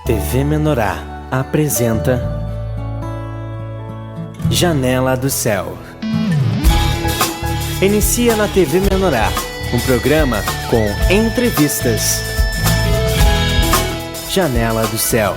TV Menorá apresenta Janela do Céu. Inicia na TV Menorá um programa com entrevistas. Janela do Céu.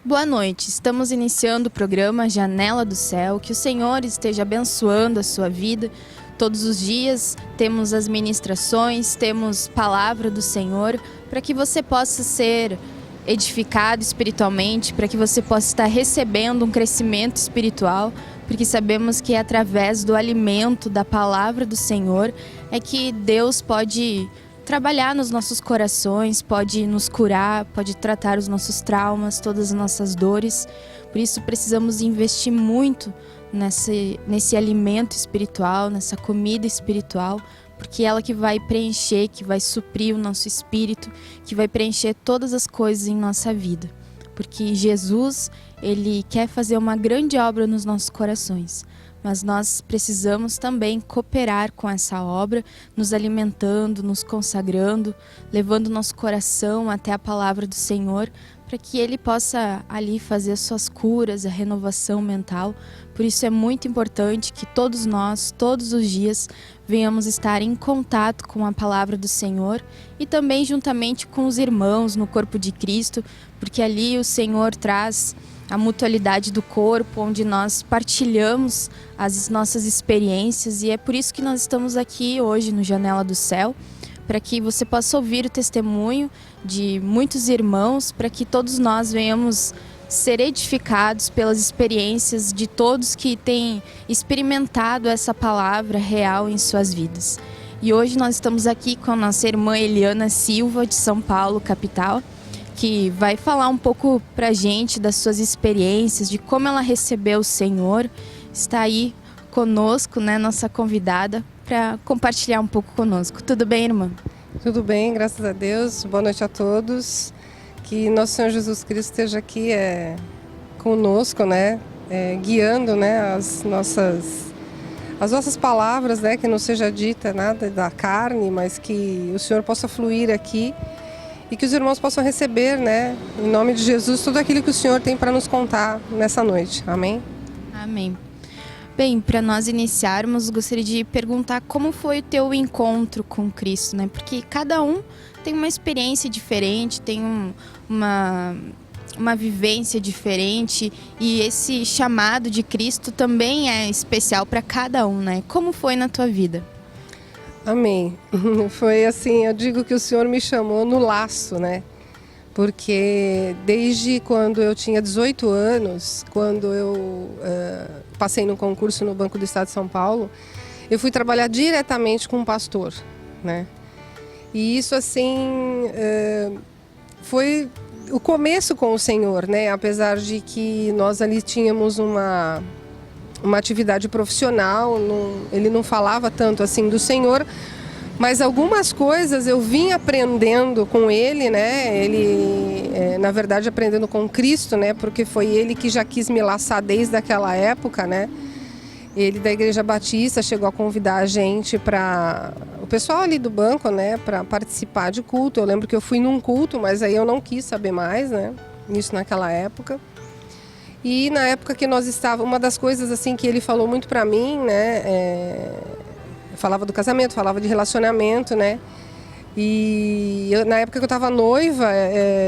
Boa noite, estamos iniciando o programa Janela do Céu. Que o Senhor esteja abençoando a sua vida. Todos os dias temos as ministrações, temos palavra do Senhor, para que você possa ser edificado espiritualmente, para que você possa estar recebendo um crescimento espiritual, porque sabemos que é através do alimento da palavra do Senhor é que Deus pode trabalhar nos nossos corações, pode nos curar, pode tratar os nossos traumas, todas as nossas dores. Por isso precisamos investir muito nesse alimento espiritual, nessa comida espiritual, porque é ela que vai preencher, que vai suprir o nosso espírito, que vai preencher todas as coisas em nossa vida. Porque Jesus, Ele quer fazer uma grande obra nos nossos corações. Mas nós precisamos também cooperar com essa obra, nos alimentando, nos consagrando, levando nosso coração até a palavra do Senhor, para que Ele possa ali fazer as suas curas, a renovação mental. Por isso é muito importante que todos nós, todos os dias, venhamos estar em contato com a palavra do Senhor e também juntamente com os irmãos no corpo de Cristo, porque ali o Senhor traz a mutualidade do corpo, onde nós partilhamos as nossas experiências, e é por isso que nós estamos aqui hoje no Janela do Céu, para que você possa ouvir o testemunho de muitos irmãos, para que todos nós venhamos ser edificados pelas experiências de todos que têm experimentado essa palavra real em suas vidas. E hoje nós estamos aqui com a nossa irmã Eliana Silva, de São Paulo, capital, que vai falar um pouco pra gente das suas experiências, de como ela recebeu o Senhor. Está aí conosco, né, nossa convidada, para compartilhar um pouco conosco. Tudo bem, irmã? Tudo bem, graças a Deus. Boa noite a todos. Que nosso Senhor Jesus Cristo esteja aqui conosco, né, guiando, né, as nossas palavras, né, que não seja dita nada da carne, mas que o Senhor possa fluir aqui e que os irmãos possam receber, né, em nome de Jesus, tudo aquilo que o Senhor tem para nos contar nessa noite. Amém? Amém. Bem, para nós iniciarmos, gostaria de perguntar como foi o teu encontro com Cristo, né? Porque cada um tem uma experiência diferente, tem uma vivência diferente, e esse chamado de Cristo também é especial para cada um, né? Como foi na tua vida? Amém. Foi assim, eu digo que o Senhor me chamou no laço, né? Porque desde quando eu tinha 18 anos, quando eu passei no concurso no Banco do Estado de São Paulo, eu fui trabalhar diretamente com um pastor, né? E isso, assim, foi o começo com o Senhor, né? Apesar de que nós ali tínhamos uma atividade profissional, ele não falava tanto assim do Senhor, mas algumas coisas eu vim aprendendo com ele, né? Ele, na verdade, aprendendo com Cristo, né? Porque foi ele que já quis me laçar desde aquela época, né? Ele da Igreja Batista chegou a convidar a gente o pessoal ali do banco, né? Para participar de culto. Eu lembro que eu fui num culto, mas aí eu não quis saber mais, né? Isso naquela época. E na época que nós estávamos, uma das coisas assim que ele falou muito para mim, né? Falava do casamento, falava de relacionamento, né? E na época que eu estava noiva,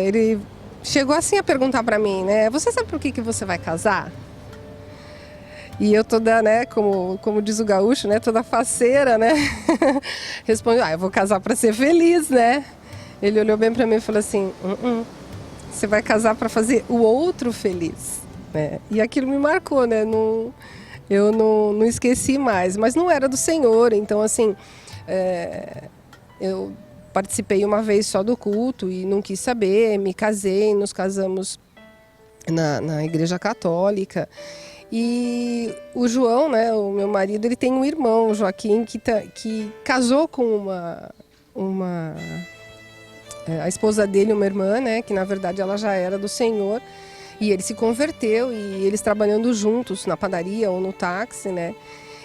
ele chegou assim a perguntar para mim, né? Você sabe por que você vai casar? E eu toda, né, como diz o gaúcho, né, toda faceira, né? Respondi, eu vou casar para ser feliz, né? Ele olhou bem para mim e falou assim, você vai casar para fazer o outro feliz, né? E aquilo me marcou, né? Eu não esqueci mais, mas não era do Senhor, então assim, eu participei uma vez só do culto e não quis saber, me casei, nos casamos na Igreja Católica. E o João, né, o meu marido, ele tem um irmão, o Joaquim, que casou com a esposa dele, uma irmã, né, que na verdade ela já era do Senhor. E ele se converteu, e eles trabalhando juntos na padaria ou no táxi, né?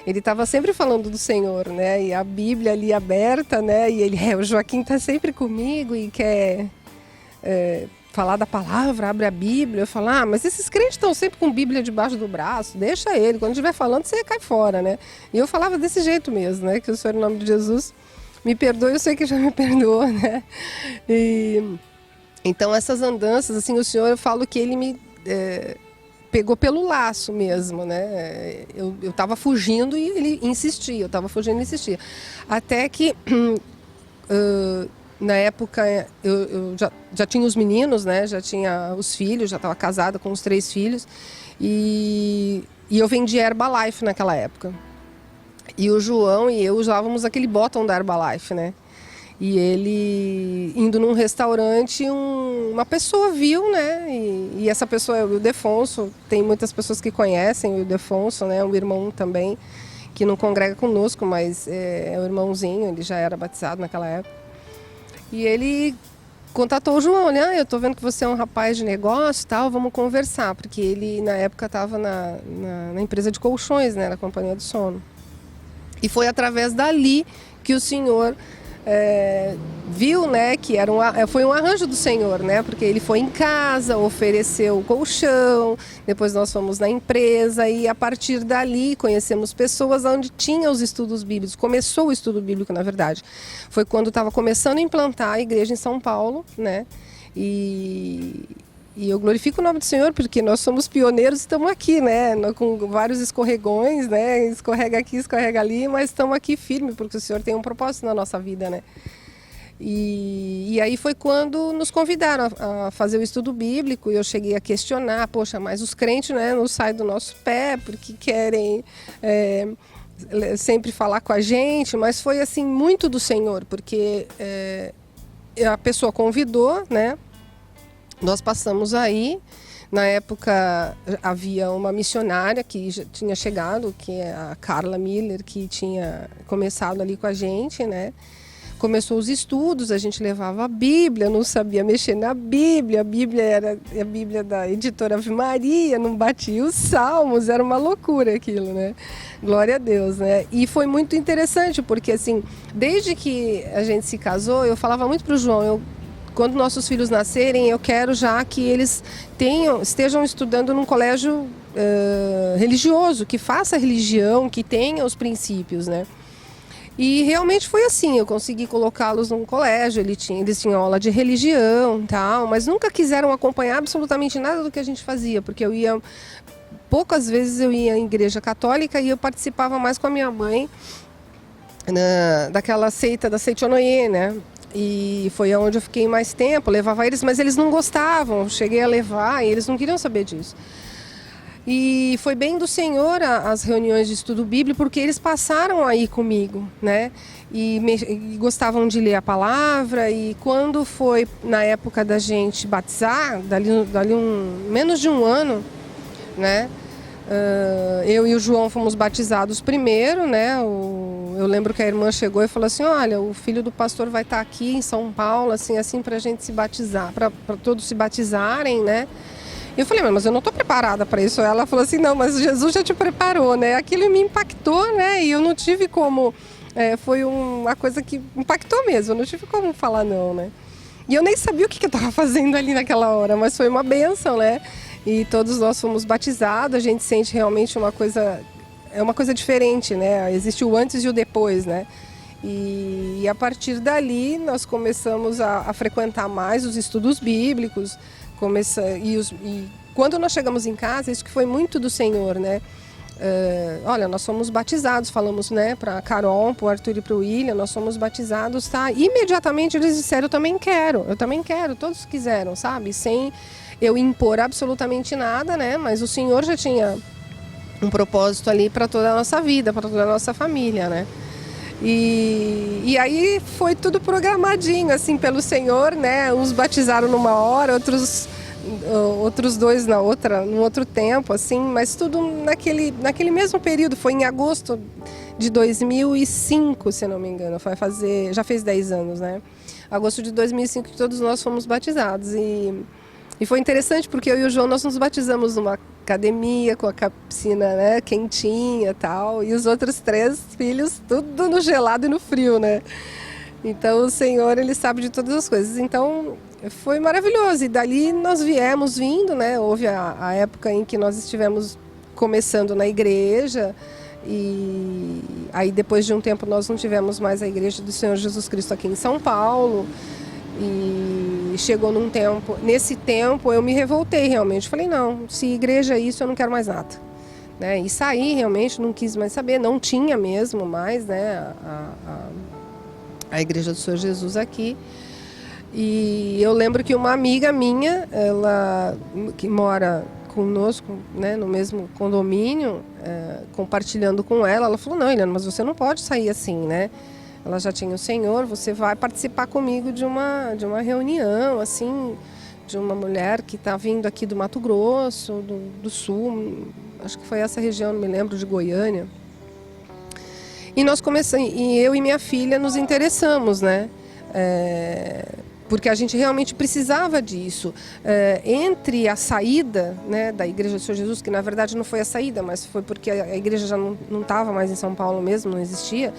Ele estava sempre falando do Senhor, né? E a Bíblia ali aberta, né? E ele, o Joaquim está sempre comigo e quer falar da palavra, abre a Bíblia. Eu falo, mas esses crentes estão sempre com Bíblia debaixo do braço, deixa ele, quando estiver falando você cai fora, né? E eu falava desse jeito mesmo, né? Que o Senhor, em nome de Jesus, me perdoe, eu sei que já me perdoou, né? Então essas andanças, assim, o Senhor, eu falo que ele me pegou pelo laço mesmo, né? Eu estava fugindo e ele insistia, eu estava fugindo e insistia. Até que... na época eu já tinha os meninos, né? Já tinha os filhos, já estava casada com os 3 filhos e eu vendia Herbalife naquela época. E o João e eu usávamos aquele bottom da Herbalife, né? E ele indo num restaurante, uma pessoa viu, né? E essa pessoa é o Ildefonso, tem muitas pessoas que conhecem o Ildefonso, né? Um irmão também que não congrega conosco, mas é o irmãozinho, ele já era batizado naquela época. E ele contatou o João, né? Eu tô vendo que você é um rapaz de negócio e tal, vamos conversar. Porque ele, na época, estava na empresa de colchões, né? Na Companhia do Sono. E foi através dali que o senhor viu, né? Que foi um arranjo do Senhor, né? Porque ele foi em casa, ofereceu o colchão, depois nós fomos na empresa e a partir dali conhecemos pessoas onde tinha os estudos bíblicos. Começou o estudo bíblico, na verdade. Foi quando estava começando a implantar a igreja em São Paulo, né? E eu glorifico o nome do Senhor porque nós somos pioneiros e estamos aqui, né? Com vários escorregões, né? Escorrega aqui, escorrega ali, mas estamos aqui firme porque o Senhor tem um propósito na nossa vida, né? E aí foi quando nos convidaram a fazer o estudo bíblico e eu cheguei a questionar, poxa, mas os crentes, né, não saem do nosso pé porque querem sempre falar com a gente, mas foi assim muito do Senhor, porque a pessoa convidou, né? Nós passamos aí, na época havia uma missionária que já tinha chegado, que é a Carla Miller, que tinha começado ali com a gente, né? Começou os estudos, a gente levava a Bíblia, não sabia mexer na Bíblia, a Bíblia era a Bíblia da editora Ave Maria, não batia os salmos, era uma loucura aquilo, né? Glória a Deus, né? E foi muito interessante, porque assim, desde que a gente se casou, eu falava muito para o João, quando nossos filhos nascerem, eu quero já que eles estejam estudando num colégio religioso, que faça religião, que tenha os princípios, né? E realmente foi assim, eu consegui colocá-los num colégio, eles tinham aula de religião e tal, mas nunca quiseram acompanhar absolutamente nada do que a gente fazia, porque poucas vezes eu ia em igreja católica e eu participava mais com a minha mãe daquela seita da Seichonoye, né? E foi onde eu fiquei mais tempo, levava eles, mas eles não gostavam, cheguei a levar e eles não queriam saber disso. E foi bem do Senhor as reuniões de estudo bíblico, porque eles passaram aí comigo, né? E gostavam de ler a palavra. E quando foi na época da gente batizar, dali menos de um ano, né? Eu e o João fomos batizados primeiro, né? Eu lembro que a irmã chegou e falou assim, olha, o filho do pastor vai estar aqui em São Paulo, assim para a gente se batizar, para todos se batizarem, né? Eu falei, mas eu não estou preparada para isso. Ela falou assim, não, mas Jesus já te preparou, né? Aquilo me impactou, né? E eu não tive como... foi uma coisa que impactou mesmo, eu não tive como falar não, né? E eu nem sabia o que eu estava fazendo ali naquela hora, mas foi uma bênção, né? E todos nós fomos batizados, a gente sente realmente uma coisa diferente, né? Existe o antes e o depois, né? E a partir dali nós começamos a frequentar mais os estudos bíblicos, e quando nós chegamos em casa, isso que foi muito do Senhor, né? Olha, nós somos batizados, falamos, né, para a Carol, para o Arthur e para o William, nós somos batizados, tá? Imediatamente eles disseram, eu também quero, todos quiseram, sabe? Sem eu impor absolutamente nada, né? Mas o Senhor já tinha um propósito ali para toda a nossa vida, para toda a nossa família, né? E aí foi tudo programadinho, assim, pelo Senhor, né? Uns batizaram numa hora, outros dois num outro tempo, assim, mas tudo naquele mesmo período. Foi em agosto de 2005, se não me engano, já fez 10 anos, né? Agosto de 2005 que todos nós fomos batizados e foi interessante porque eu e o João, nós nos batizamos numa academia com a piscina, né, quentinha e tal, e os outros 3 filhos tudo no gelado e no frio, né? Então o Senhor, Ele sabe de todas as coisas. Então foi maravilhoso. E dali nós viemos vindo, né? Houve a época em que nós estivemos começando na igreja. E aí depois de um tempo nós não tivemos mais a igreja do Senhor Jesus Cristo aqui em São Paulo. E chegou nesse tempo eu me revoltei realmente. Falei, não, se igreja é isso, eu não quero mais nada. Né? E saí realmente, não quis mais saber, não tinha mesmo mais, né, a igreja do Senhor Jesus aqui. E eu lembro que uma amiga minha, ela que mora conosco, né, no mesmo condomínio, compartilhando com ela falou, não, Eliana, mas você não pode sair assim, né? Ela já tinha o Senhor, você vai participar comigo de uma reunião, assim, de uma mulher que está vindo aqui do Mato Grosso, do Sul, acho que foi essa região, não me lembro, de Goiânia. E nós começamos, e eu e minha filha nos interessamos, né? Porque a gente realmente precisava disso. Entre a saída, né, da Igreja do Senhor Jesus, que na verdade não foi a saída, mas foi porque a igreja já não estava mais em São Paulo mesmo, não existia,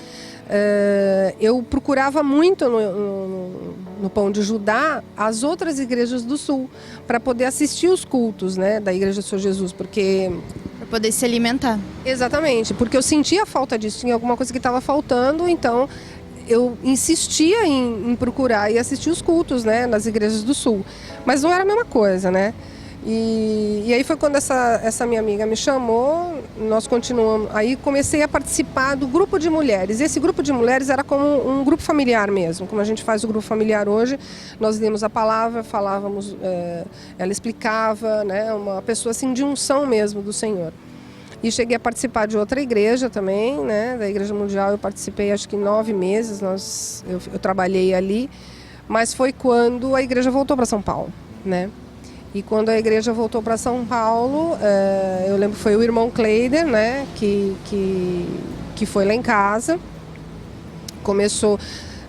eu procurava muito no Pão de Judá as outras igrejas do Sul, para poder assistir os cultos, né, da Igreja do Senhor Jesus, porque... Para poder se alimentar. Exatamente, porque eu sentia a falta disso, tinha alguma coisa que estava faltando, então... eu insistia em procurar e assistir os cultos, né, nas igrejas do Sul. Mas não era a mesma coisa, né? E aí foi quando essa minha amiga me chamou, nós continuamos. Aí comecei a participar do grupo de mulheres. Esse grupo de mulheres era como um grupo familiar mesmo, como a gente faz o grupo familiar hoje. Nós líamos a palavra, falávamos, ela explicava, né, uma pessoa assim de unção mesmo do Senhor. E cheguei a participar de outra igreja também, né, da Igreja Mundial. Eu participei acho que 9 meses, eu trabalhei ali, mas foi quando a igreja voltou para São Paulo, né? E quando a igreja voltou para São Paulo, eu lembro que foi o irmão Kleider, né, que foi lá em casa, começou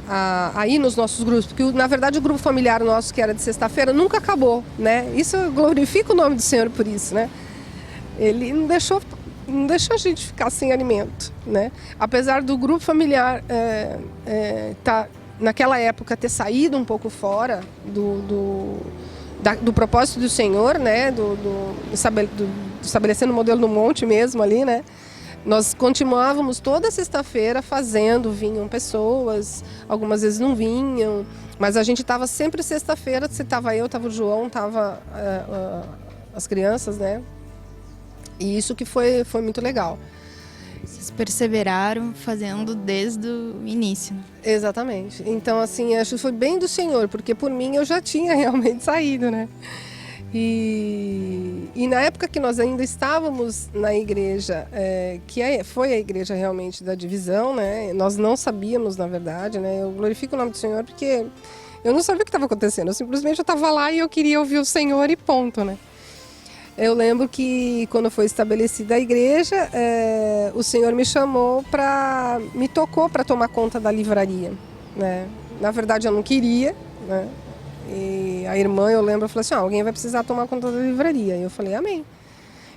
a ir nos nossos grupos, porque na verdade o grupo familiar nosso, que era de sexta-feira, nunca acabou, né? Isso eu glorifico o nome do Senhor por isso, né? Ele não deixou a gente ficar sem alimento, né? Apesar do grupo familiar naquela época ter saído um pouco fora do propósito do Senhor, né? Estabelecendo o modelo no monte mesmo ali, né? Nós continuávamos toda sexta-feira fazendo, vinham pessoas, algumas vezes não vinham, mas a gente estava sempre sexta-feira, se estava eu, estava o João, estava as crianças, né? E isso que foi muito legal. Vocês perseveraram fazendo desde o início. Exatamente. Então, assim, acho que foi bem do Senhor, porque por mim eu já tinha realmente saído, né? E na época que nós ainda estávamos na igreja, que foi a igreja realmente da divisão, né? Nós não sabíamos, na verdade, né? Eu glorifico o nome do Senhor porque eu não sabia o que estava acontecendo. Eu simplesmente estava lá e eu queria ouvir o Senhor e ponto, né? Eu lembro que quando foi estabelecida a igreja, o Senhor me tocou para tomar conta da livraria, né? Na verdade eu não queria, né? E a irmã, eu lembro, falou assim, alguém vai precisar tomar conta da livraria. E eu falei, amém.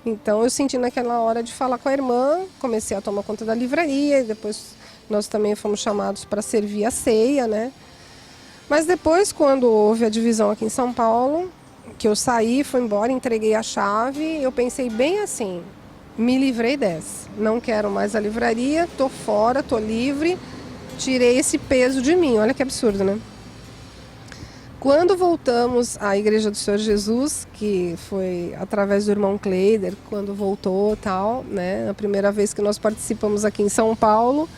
Então eu senti naquela hora de falar com a irmã, comecei a tomar conta da livraria, e depois nós também fomos chamados para servir a ceia, né? Mas depois, quando houve a divisão aqui em São Paulo, que eu saí, fui embora, entreguei a chave, eu pensei bem assim, me livrei dessa, não quero mais a livraria, tô fora, tô livre, tirei esse peso de mim, olha que absurdo, né? Quando voltamos à Igreja do Senhor Jesus, que foi através do irmão Kleider, quando voltou e tal, né? A primeira vez que nós participamos aqui em São Paulo,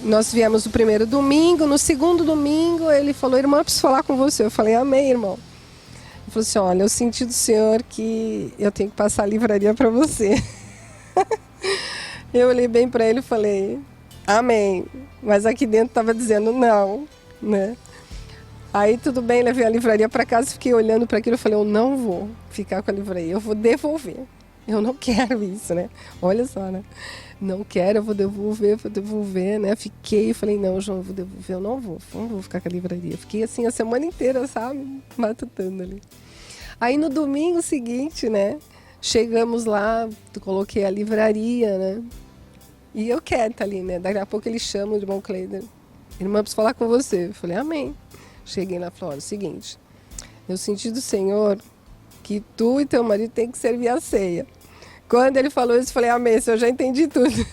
nós viemos no primeiro domingo, no segundo domingo ele falou, irmã, eu preciso falar com você. Eu falei, amém, irmão. Ele falou assim, olha, eu senti do Senhor que eu tenho que passar a livraria para você. Eu olhei bem para ele e falei, amém. Mas aqui dentro estava dizendo não, né? Aí tudo bem, levei a livraria para casa, fiquei olhando para aquilo e falei, eu não vou ficar com a livraria, eu vou devolver. Eu não quero isso, né? Olha só, né? Não quero, eu vou devolver, né? Fiquei, falei, não, João, eu vou devolver, eu não vou ficar com a livraria. Fiquei assim a semana inteira, sabe? Matutando ali. Aí no domingo seguinte, né? Chegamos lá, coloquei a livraria, né? E eu quieta ali, né? Daqui a pouco ele chama o irmão Cleider. Irmã, preciso falar com você. Eu falei, amém. Cheguei lá e falei, olha, é o seguinte, eu senti do Senhor que tu e teu marido tem que servir a ceia. Quando ele falou isso, eu falei, amém, eu já entendi tudo.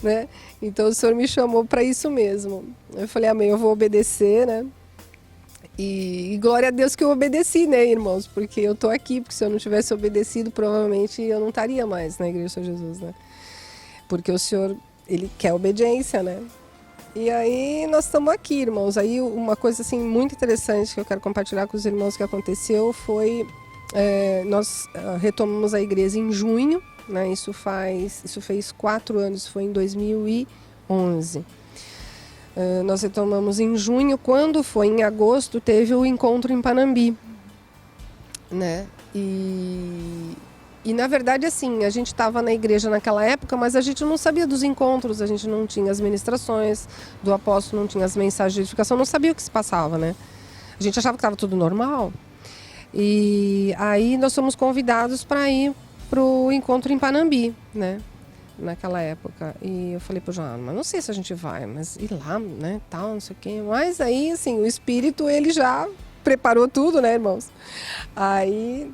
Né? Então o Senhor me chamou para isso mesmo. Eu falei, amém, eu vou obedecer, né? E glória a Deus que eu obedeci, né, irmãos? Porque eu tô aqui, porque se eu não tivesse obedecido, provavelmente eu não estaria mais na Igreja do Senhor Jesus, né? Porque o Senhor, ele quer obediência, né? E aí nós estamos aqui, irmãos. Aí uma coisa assim muito interessante que eu quero compartilhar com os irmãos que aconteceu foi nós retomamos a igreja em junho, né? Isso fez 4 anos, foi em 2011. Nós retomamos em junho. Quando foi em agosto, teve o encontro em Panambi, né? E na verdade, assim, a gente estava na igreja naquela época, mas a gente não sabia dos encontros, a gente não tinha as ministrações do apóstolo, não tinha as mensagens de edificação, não sabia o que se passava, né? A gente achava que estava tudo normal. E aí nós fomos convidados para ir para o encontro em Panambi, né? Naquela época. E eu falei pro João, mas não sei se a gente vai, mas ir lá, né, tal, não sei o quê. Mas aí, assim, o Espírito, ele já preparou tudo, né, irmãos? Aí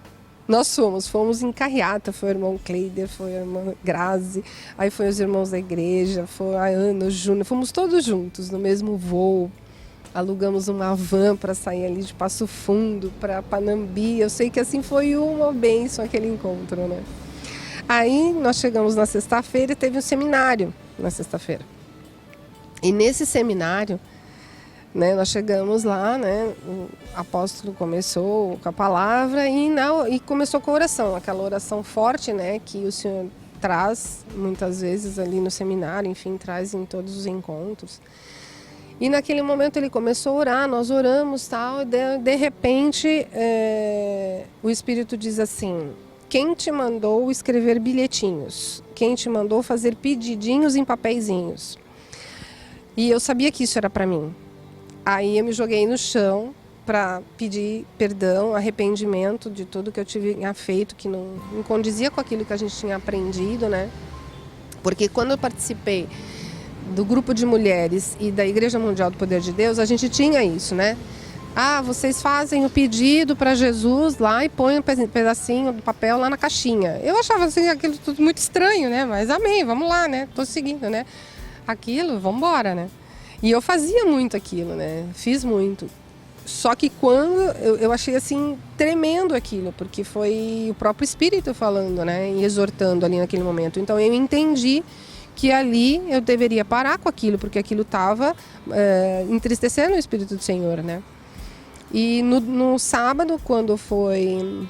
nós fomos em carreata, foi o irmão Cleider, foi a irmã Grazi, aí foi os irmãos da igreja, foi a Ana, o Júnior, fomos todos juntos no mesmo voo. Alugamos uma van para sair ali de Passo Fundo para Panambi. Eu sei que assim foi uma bênção aquele encontro, né? Aí nós chegamos na sexta-feira e teve um seminário na sexta-feira. E nesse seminário, né, nós chegamos lá, né, o apóstolo começou com a palavra e começou com a oração, aquela oração forte, né, que o Senhor traz muitas vezes ali no seminário, enfim, traz em todos os encontros. E naquele momento ele começou a orar, nós oramos tal, e de repente o Espírito diz assim: quem te mandou escrever bilhetinhos? Quem te mandou fazer pedidinhos em papeizinhos? E eu sabia que isso era para mim. Aí eu me joguei no chão para pedir perdão, arrependimento de tudo que eu tinha feito, que não condizia com aquilo que a gente tinha aprendido, né? Porque quando eu participei do grupo de mulheres e da Igreja Mundial do Poder de Deus, a gente tinha isso, né? Ah, vocês fazem o pedido para Jesus lá e põem um pedacinho do papel lá na caixinha. Eu achava assim aquilo tudo muito estranho, né? Mas amém, vamos lá, né? Tô seguindo, né? Aquilo, vamos embora, né? E eu fazia muito aquilo, né? Fiz muito. Só que quando eu achei assim tremendo aquilo, porque foi o próprio Espírito falando, né? E exortando ali naquele momento. Então eu entendi que ali eu deveria parar com aquilo, porque aquilo estava entristecendo o Espírito do Senhor, né? E no sábado, quando foi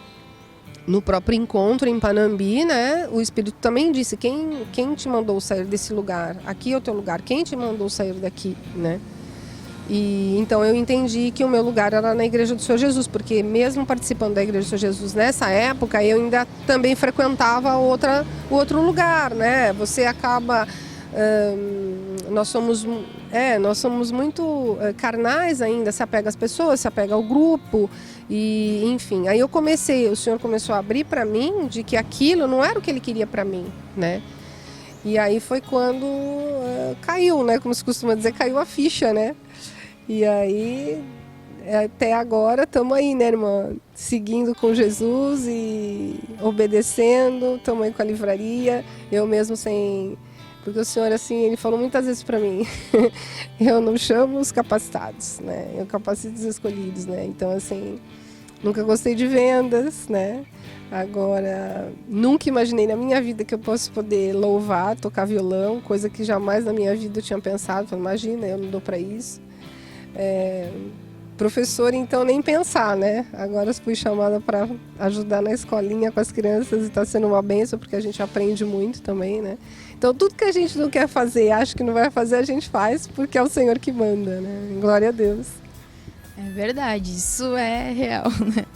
no próprio encontro em Panambi, né, o Espírito também disse: quem te mandou sair desse lugar? Aqui é o teu lugar. Quem te mandou sair daqui, né? E então eu entendi que o meu lugar era na Igreja do Senhor Jesus, porque mesmo participando da Igreja do Senhor Jesus nessa época, eu ainda também frequentava o outro lugar, né? Você acaba nós somos muito carnais ainda, se apega às pessoas, se apega ao grupo e enfim. Aí o Senhor começou a abrir para mim de que aquilo não era o que Ele queria para mim, né? E aí foi quando caiu, né? Como se costuma dizer, caiu a ficha, né? E aí até agora estamos aí, né, irmã? Seguindo com Jesus e obedecendo, estamos aí com a livraria, eu mesmo sem... Porque o Senhor, assim, Ele falou muitas vezes para mim, eu não chamo os capacitados, né? Eu capacito os escolhidos, né? Então, assim, nunca gostei de vendas, né? Agora, nunca imaginei na minha vida que eu posso poder louvar, tocar violão, coisa que jamais na minha vida eu tinha pensado. Falei, imagina, eu não dou para isso. Professor, então, nem pensar, né? Agora eu fui chamada para ajudar na escolinha com as crianças e está sendo uma bênção, porque a gente aprende muito também, né? Então, tudo que a gente não quer fazer, acha que não vai fazer, a gente faz, porque é o Senhor que manda, né? Glória a Deus. É verdade, isso é real, né?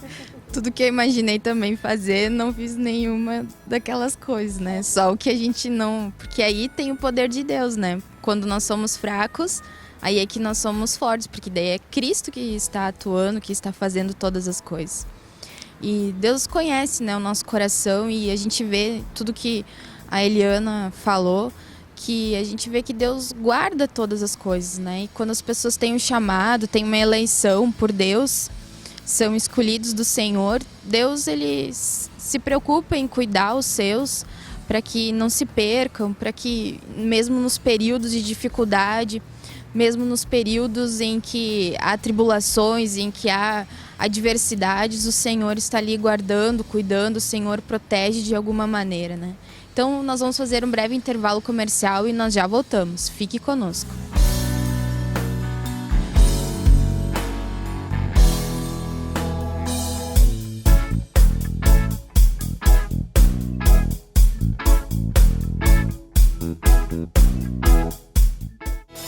Tudo que eu imaginei também fazer, não fiz nenhuma daquelas coisas, né? Só o que a gente não... Porque aí tem o poder de Deus, né? Quando nós somos fracos, aí é que nós somos fortes, porque daí é Cristo que está atuando, que está fazendo todas as coisas. E Deus conhece, né, o nosso coração, e a gente vê tudo que a Eliana falou, que a gente vê que Deus guarda todas as coisas, né? E quando as pessoas têm um chamado, têm uma eleição por Deus, são escolhidos do Senhor, Deus ele se preocupa em cuidar os seus para que não se percam, para que mesmo nos períodos de dificuldade, mesmo nos períodos em que há tribulações, em que há adversidades, o Senhor está ali guardando, cuidando, o Senhor protege de alguma maneira, né? Então nós vamos fazer um breve intervalo comercial e nós já voltamos. Fique conosco.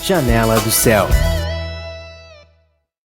Janela do Céu.